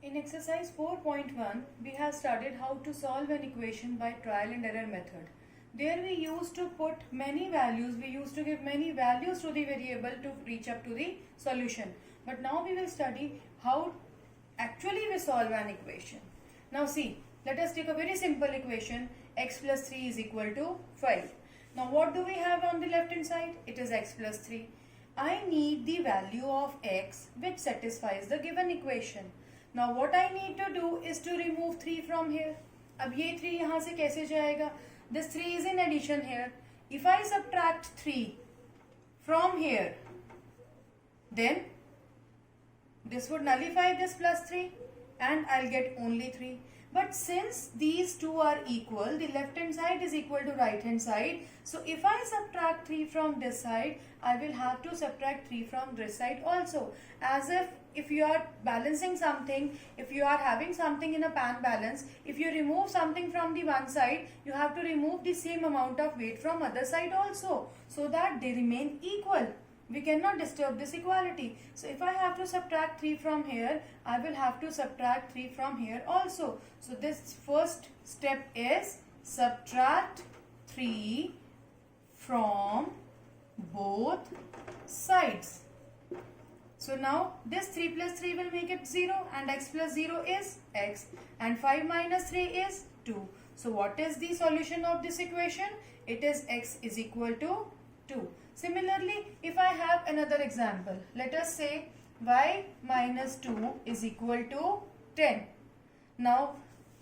In exercise 4.1, we have studied how to solve an equation by trial and error method. There we used to put many values, we used to give many values to the variable to reach up to the solution. But now we will study how actually we solve an equation. Now see, let us take a very simple equation, x plus 3 is equal to 5. Now what do we have on the left hand side? It is x plus 3. I need the value of x which satisfies the given equation. Now what I need to do is to remove 3 from here. अब ये 3 यहाँ से कैसे जाएगा? This 3 is in addition here. If I subtract 3 from here, then this would nullify this plus 3 and I'll get only 3. But since these two are equal, the left hand side is equal to right hand side. So if I subtract 3 from this side, I will have to subtract 3 from this side also. As if you are balancing something, if you are having something in a pan balance, if you remove something from the one side, you have to remove the same amount of weight from other side also, so that they remain equal. We cannot disturb this equality. So if I have to subtract 3 from here, I will have to subtract 3 from here also. So this first step is subtract 3 from both sides. So now this 3 plus 3 will make it 0 and x plus 0 is x and 5 minus 3 is 2. So what is the solution of this equation? It is x is equal to 2. Similarly, if I have another example, let us say y minus 2 is equal to 10. Now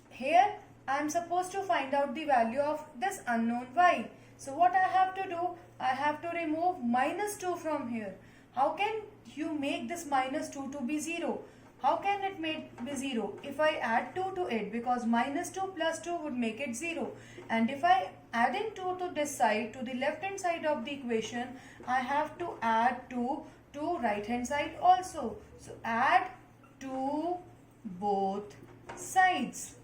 here I am supposed to find out the value of this unknown y. So what I have to do? I have to remove minus 2 from here. How can you make this minus 2 to be 0? How can it be 0? If I add 2 to it, because minus 2 plus 2 would make it 0. And if I adding 2 to this side, to the left hand side of the equation, I have to add 2 to right hand side also. So add 2 both sides.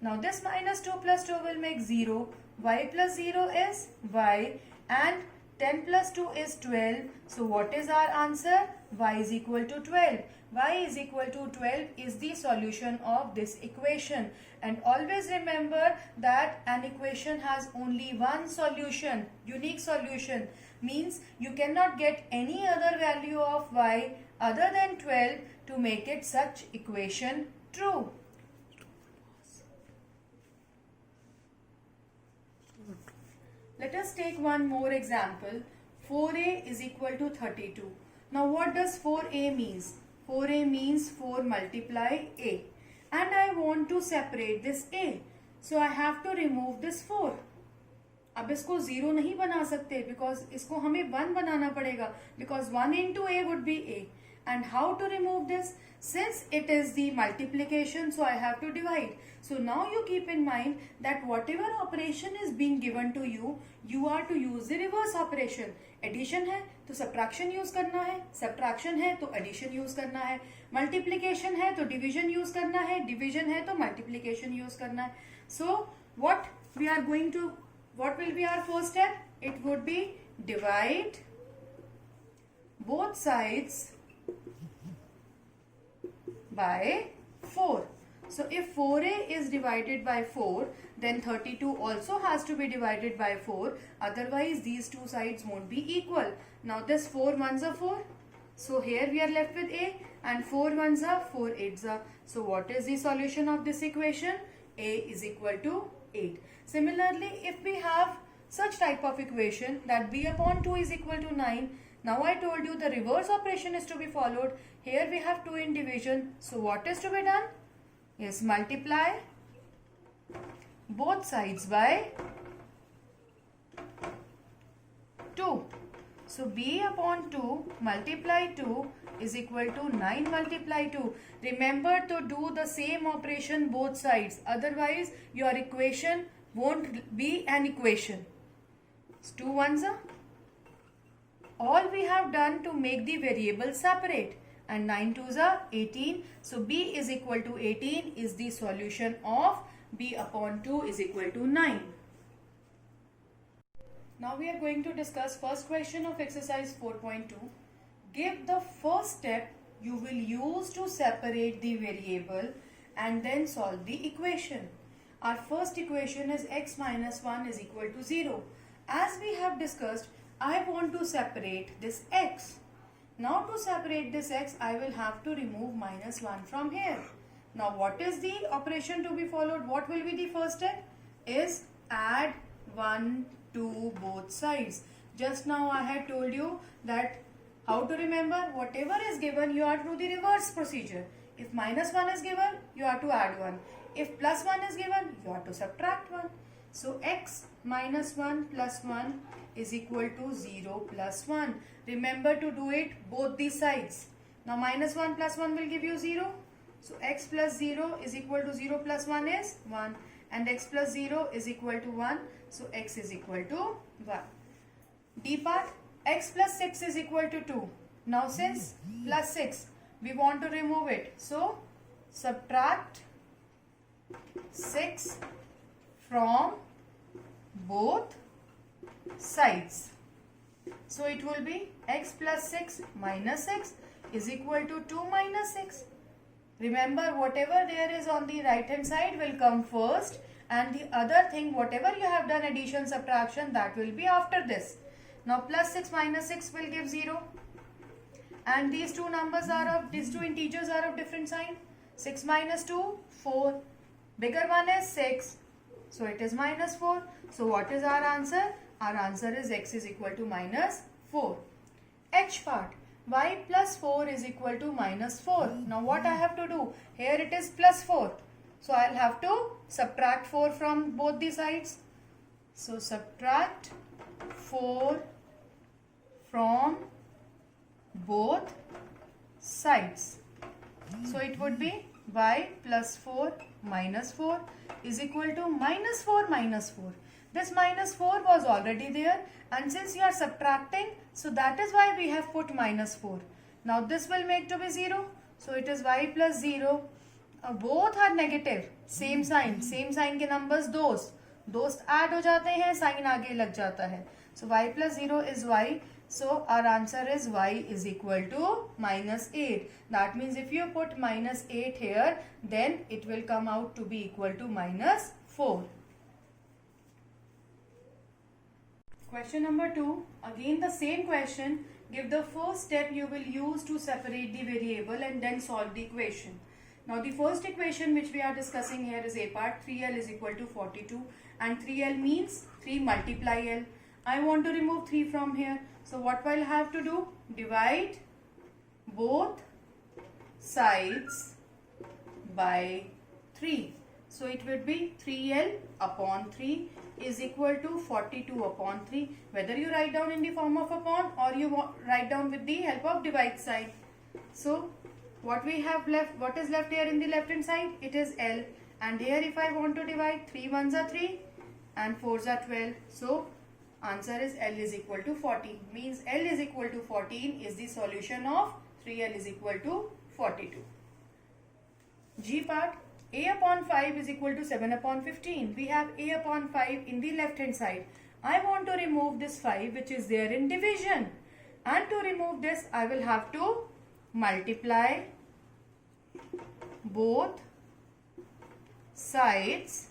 Now this minus 2 plus 2 will make 0. Y plus 0 is y and 10 plus 2 is 12. So what is our answer? Y is equal to 12. Y is equal to 12 is the solution of this equation. And always remember that an equation has only one solution, unique solution. Means you cannot get any other value of y other than 12 to make it such equation true. Let us take one more example. 4a is equal to 32. Now what does 4a means? 4a means 4 multiply a. And I want to separate this a. So I have to remove this 4. अब इसको 0 नहीं बना सकते because इसको हमें 1 बनाना पड़ेगा, because 1 into a would be a. And how to remove this? Since it is the multiplication, so I have to divide. So now you keep in mind that whatever operation is being given to you, you are to use the reverse operation. Addition है तो subtraction use करना है, subtraction है तो addition use करना है, multiplication है तो division use करना है, division है तो multiplication use करना है. So what will be our first step? It would be divide both sides by 4. So if 4a is divided by 4, then 32 also has to be divided by 4. Otherwise these two sides won't be equal. Now this 4 ones are 4. So here we are left with a, and 4 ones are 4 eights are. So what is the solution of this equation? A is equal to 8. Similarly, if we have such type of equation that b upon 2 is equal to 9, now I told you the reverse operation is to be followed. Here we have 2 in division. So what is to be done? Yes, multiply both sides by 2. So b upon 2 multiply 2 is equal to 9 multiply 2. Remember to do the same operation both sides. Otherwise your equation won't be an equation. So 2 ones are all we have done to make the variable separate, and 9 twos are 18. So b is equal to 18 is the solution of b upon 2 is equal to 9. Now we are going to discuss first question of exercise 4.2. Give the first step you will use to separate the variable and then solve the equation. Our first equation is x minus 1 is equal to 0. As we have discussed, I want to separate this x. Now to separate this x, I will have to remove minus 1 from here. Now what is the operation to be followed? What will be the first step? Is add 1 to both sides. Just now I had told you that how to remember, whatever is given you are to do the reverse procedure. If minus 1 is given, you are to add 1. If plus 1 is given, you are to subtract 1. So x minus 1 plus 1 is equal to 0 plus 1. Remember to do it both these sides. Now minus 1 plus 1 will give you 0. So x plus 0 is equal to 0 plus 1 is 1. And x plus 0 is equal to 1. So x is equal to 1. D part, x plus 6 is equal to 2. Now since plus 6, we want to remove it. So subtract 6 from both sides. So it will be x plus 6 minus 6 is equal to 2 minus 6. Remember, whatever there is on the right hand side will come first, and the other thing, whatever you have done addition, subtraction, that will be after this. Now plus 6 minus 6 will give 0. And these two numbers are of, these two integers are of different sign. 6 minus 2, 4. Bigger one is 6. So it is minus 4. So what is our answer? Our answer is x is equal to minus 4. H part. Y plus 4 is equal to minus 4. Now what I have to do? Here it is plus 4. So I'll have to subtract 4 from both the sides. So subtract 4 from both sides. So it would be y plus 4 minus 4 is equal to minus 4 minus 4. This minus 4 was already there, and since you are subtracting, so that is why we have put minus 4. Now this will make to be 0. So it is y plus 0. Both are negative. Same sign के numbers दोस्त add हो जाते हैं, sign आगे लग जाता है. So y plus 0 is y. So our answer is y is equal to minus 8. That means if you put minus 8 here, then it will come out to be equal to minus 4. Question number 2. Again the same question. Give the first step you will use to separate the variable and then solve the equation. Now the first equation which we are discussing here is a part. 3l is equal to 42, and 3l means 3 multiply l. I want to remove 3 from here. So what will I have to do? Divide both sides by 3. So it would be 3l upon 3 is equal to 42 upon 3. Whether you write down in the form of upon or you write down with the help of divide sign. So what we have left, what is left here in the left hand side? It is L. And here if I want to divide, 3 ones are 3 and 4s are 12. So answer is L is equal to 14. Means L is equal to 14 is the solution of 3L is equal to 42. G part. A upon 5 is equal to 7 upon 15. We have A upon 5 in the left hand side. I want to remove this 5 which is there in division. And to remove this, I will have to multiply both sides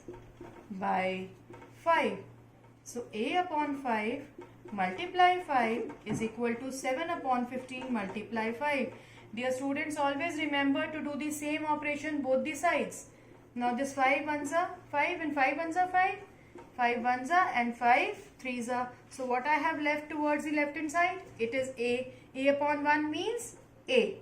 by 5. So A upon 5 multiply 5 is equal to 7 upon 15 multiply 5. Dear students, always remember to do the same operation both the sides. Now this 5 ones are 5 and 5 ones are 5. 5 ones are and 5 threes are. So what I have left towards the left hand side? It is A. A upon 1 means A.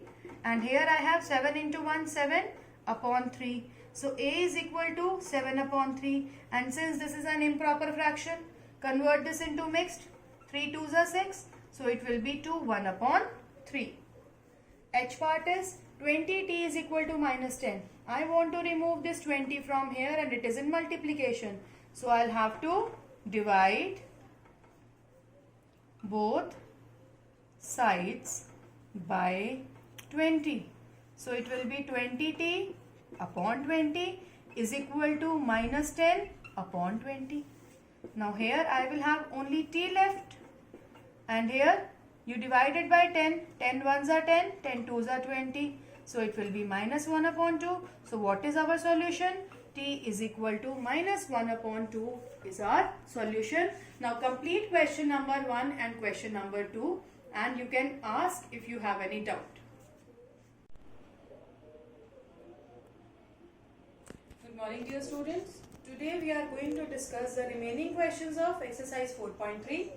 And here I have 7 into 1, 7 upon 3. So A is equal to 7 upon 3. And since this is an improper fraction, convert this into mixed. 3 2s are 6. So it will be 2 1 upon 3. H part is 20t is equal to minus 10. I want to remove this 20 from here and it is in multiplication. So I'll have to divide both sides by 20. So it will be 20t upon 20 is equal to minus 10 upon 20. Now here I will have only t left and here You divide it by 10. 10 ones are 10. 10 twos are 20. So it will be minus 1 upon 2. So what is our solution? T is equal to minus 1 upon 2 is our solution. Now complete question number 1 and question number 2, and you can ask if you have any doubt. Good morning, dear students. Today we are going to discuss the remaining questions of exercise 4.3.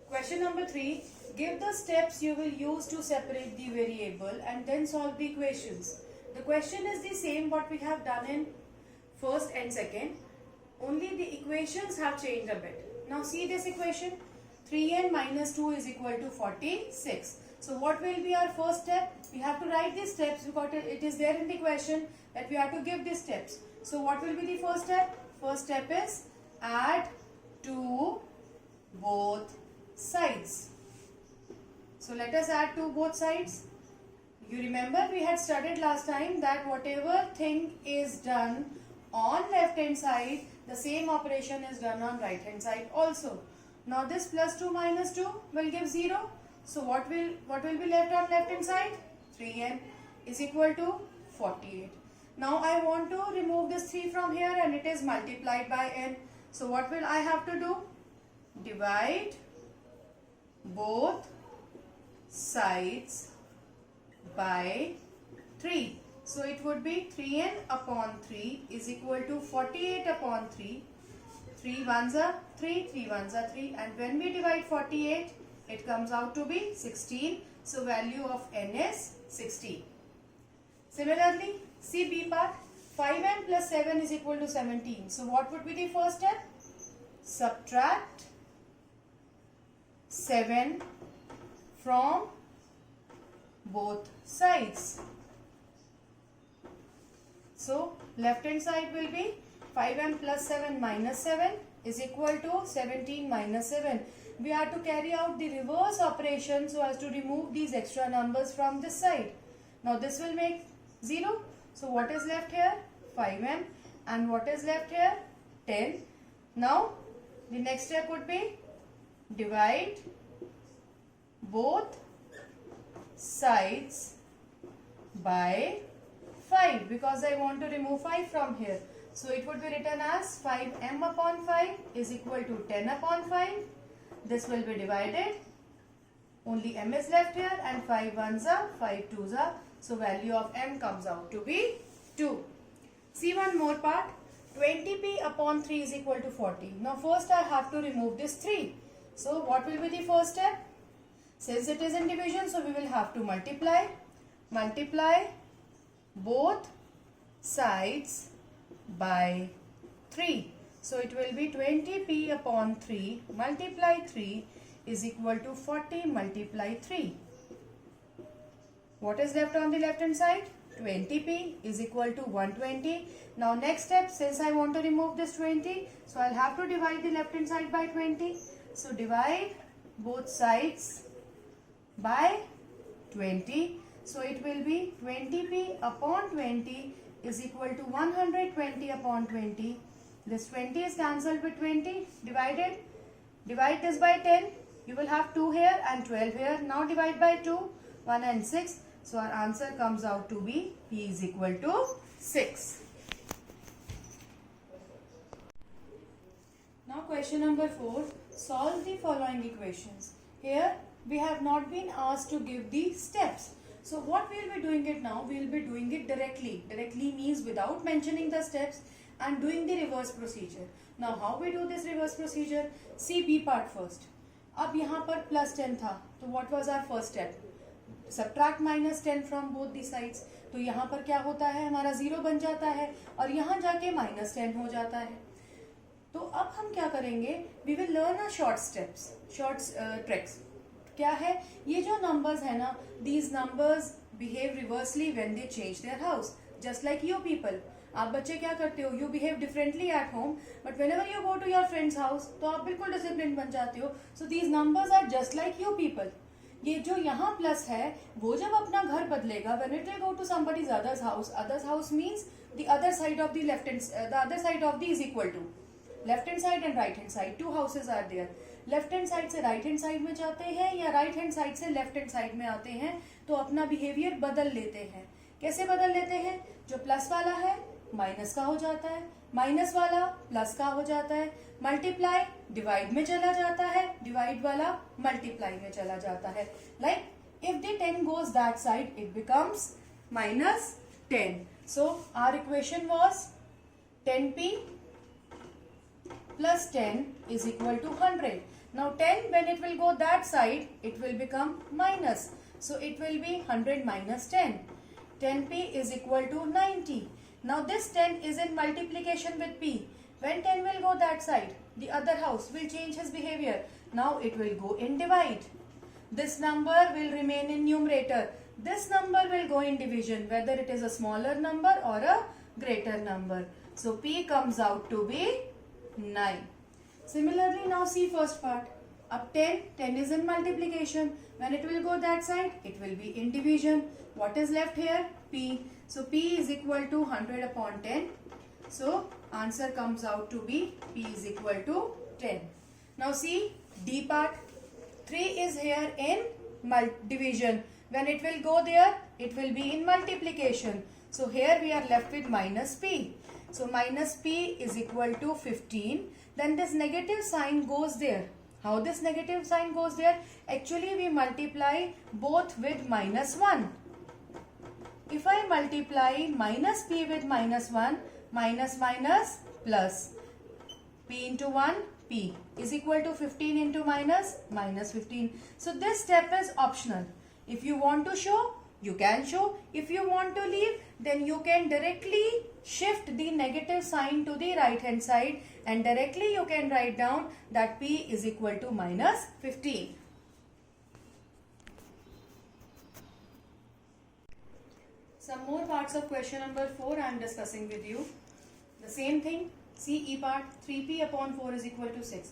Question number 3. Give the steps you will use to separate the variable and then solve the equations. The question is the same what we have done in first and second. Only the equations have changed a bit. Now see this equation. 3n minus 2 is equal to 46. So what will be our first step? We have to write these steps because it is there in the question that we have to give these steps. So what will be the first step? First step is add to both sides. So let us add to both sides. You remember we had studied last time that whatever thing is done on left hand side, the same operation is done on right hand side also. Now this plus 2 minus 2 will give 0. So what will be left on left hand side? 3n is equal to 48. Now I want to remove this 3 from here and it is multiplied by n. So what will I have to do? Divide both sides by 3. So it would be 3n upon 3 is equal to 48 upon 3. 3 ones are 3, 3 ones are 3, and when we divide 48, it comes out to be 16. So value of n is 16. Similarly, see B part. 5n plus 7 is equal to 17. So what would be the first step? Subtract 7 from both sides. So left hand side will be 5m plus 7 minus 7 is equal to 17 minus 7. We have to carry out the reverse operation so as to remove these extra numbers from this side. Now this will make 0. So what is left here? 5m, and what is left here? 10. Now the next step would be divide both sides by 5 because I want to remove 5 from here. So it would be written as 5m upon 5 is equal to 10 upon 5. This will be divided. Only m is left here and 5 ones are, 5 twos are. So value of m comes out to be 2. See one more part. 20p upon 3 is equal to 40. Now first I have to remove this 3. So what will be the first step? Since it is in division, so we will have to multiply. Multiply both sides by 3. So it will be 20p upon 3 multiply 3 is equal to 40 multiply 3. What is left on the left hand side? 20p is equal to 120. Now next step, since I want to remove this 20, so I'll have to divide the left hand side by 20. So divide both sides by 20. So it will be 20p upon 20 is equal to 120 upon 20. This 20 is cancelled with 20. Divided. Divide this by 10. You will have 2 here and 12 here. Now divide by 2. 1 and 6. So our answer comes out to be P is equal to 6. Now question number 4. Solve the following equations. Here we have not been asked to give the steps. So what we will be doing it now? We will be doing it directly. Directly means without mentioning the steps and doing the reverse procedure. Now how we do this reverse procedure? See B part first. अब यहाँ पर plus 10 था, तो what was our first step? Subtract minus 10 from both the sides. तो यहाँ पर क्या होता है? हमारा 0 बन जाता है और यहाँ जाके minus 10 हो जाता है. तो अब हम क्या करेंगे? We will learn a short steps, short tricks. क्या है? ये जो numbers है ना, these numbers behave reversely when they change their house. Just like you people. आप बच्चे क्या करते हो? You behave differently at home, but whenever you go to your friend's house, तो आप बिल्कुल disciplined बन जाते हो. So these numbers are just like you people. ये जो यहाँ प्लस है, वो जब अपना घर बदलेगा, when it will go to somebody's other's house means the other side of the left hand, the other side of the is equal to left hand side and right hand side. 2 houses are there. Left hand side से right hand side में जाते हैं या right hand side से left hand side में आते हैं, तो अपना बिहेवियर बदल लेते हैं। कैसे बदल लेते हैं? जो प्लस वाला है माइनस का हो जाता है, माइनस वाला प्लस का हो जाता है, मल्टीप्लाई डिवाइड में चला जाता है, डिवाइड वाला मल्टीप्लाई में चला जाता है। Like if the 10 goes that side, it becomes minus 10. So our equation was 10p plus 10 is equal to 100. Now 10, when it will go that side, it will become minus. So it will be 100 minus 10. 10p is equal to 90. Now this 10 is in multiplication with p. When 10 will go that side, the other house will change his behavior. Now it will go in divide. This number will remain in numerator. This number will go in division, whether it is a smaller number or a greater number. So P comes out to be 9. Similarly, now see first part. Up 10, 10 is in multiplication. When it will go that side, it will be in division. What is left here? P. So P is equal to 100 upon 10. So answer comes out to be P is equal to 10. Now see D part. 3 is here in division. When it will go there, it will be in multiplication. So here we are left with minus p. So minus p is equal to 15. Then this negative sign goes there. How this negative sign goes there? Actually we multiply both with minus 1. If I multiply minus p with minus 1, minus minus plus, p into 1, p is equal to 15 into minus, minus 15. So this step is optional. If you want to show, you can show. If you want to leave, then you can directly shift the negative sign to the right hand side and directly you can write down that p is equal to minus 15. Some more parts of question number 4 I am discussing with you. The same thing. See E part, 3p upon 4 is equal to 6.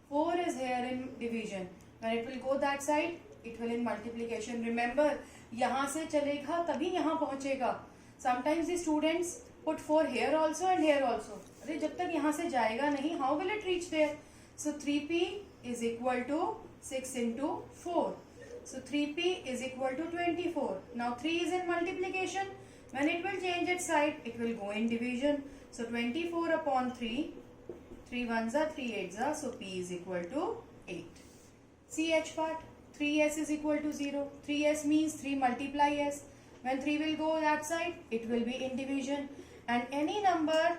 4 is here in division. When it will go that side, it will in multiplication. Remember, यहाँ से चलेगा तभी यहाँ पहुँचेगा. Sometimes the students put 4 here also and here also. अरे जब तक यहाँ से जाएगा नहीं, how will it reach there? So 3p is equal to 6 into 4. So 3p is equal to 24. Now 3 is in multiplication. When it will change its side, it will go in division. So 24 upon 3, 3 ones are 3 eights are, so p is equal to 8. See H part, 3s is equal to 0. 3s means 3 multiply s. When 3 will go that side, it will be in division. And any number,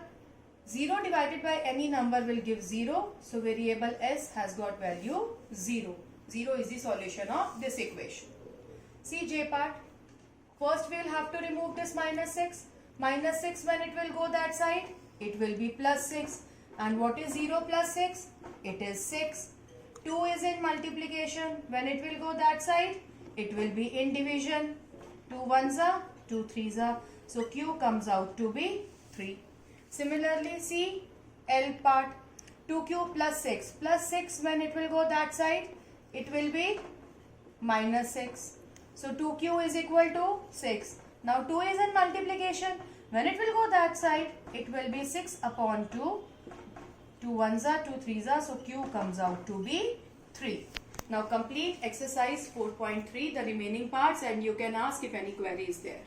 0 divided by any number will give 0. So variable s has got value 0. 0 is the solution of this equation. See J part. First we will have to remove this minus 6. Minus 6 when it will go that side, it will be plus 6. And what is 0 plus 6? It is 6. 2 is in multiplication. When it will go that side, it will be in division. 2 ones are, 2 threes are. So Q comes out to be 3. Similarly, see L part. 2Q plus 6. Plus 6 when it will go that side, it will be minus 6. So 2Q is equal to 6. Now 2 is in multiplication. When it will go that side, it will be 6 upon 2. 2 ones are, 2 threes are. So Q comes out to be 3. Now complete exercise 4.3, the remaining parts, and you can ask if any query is there.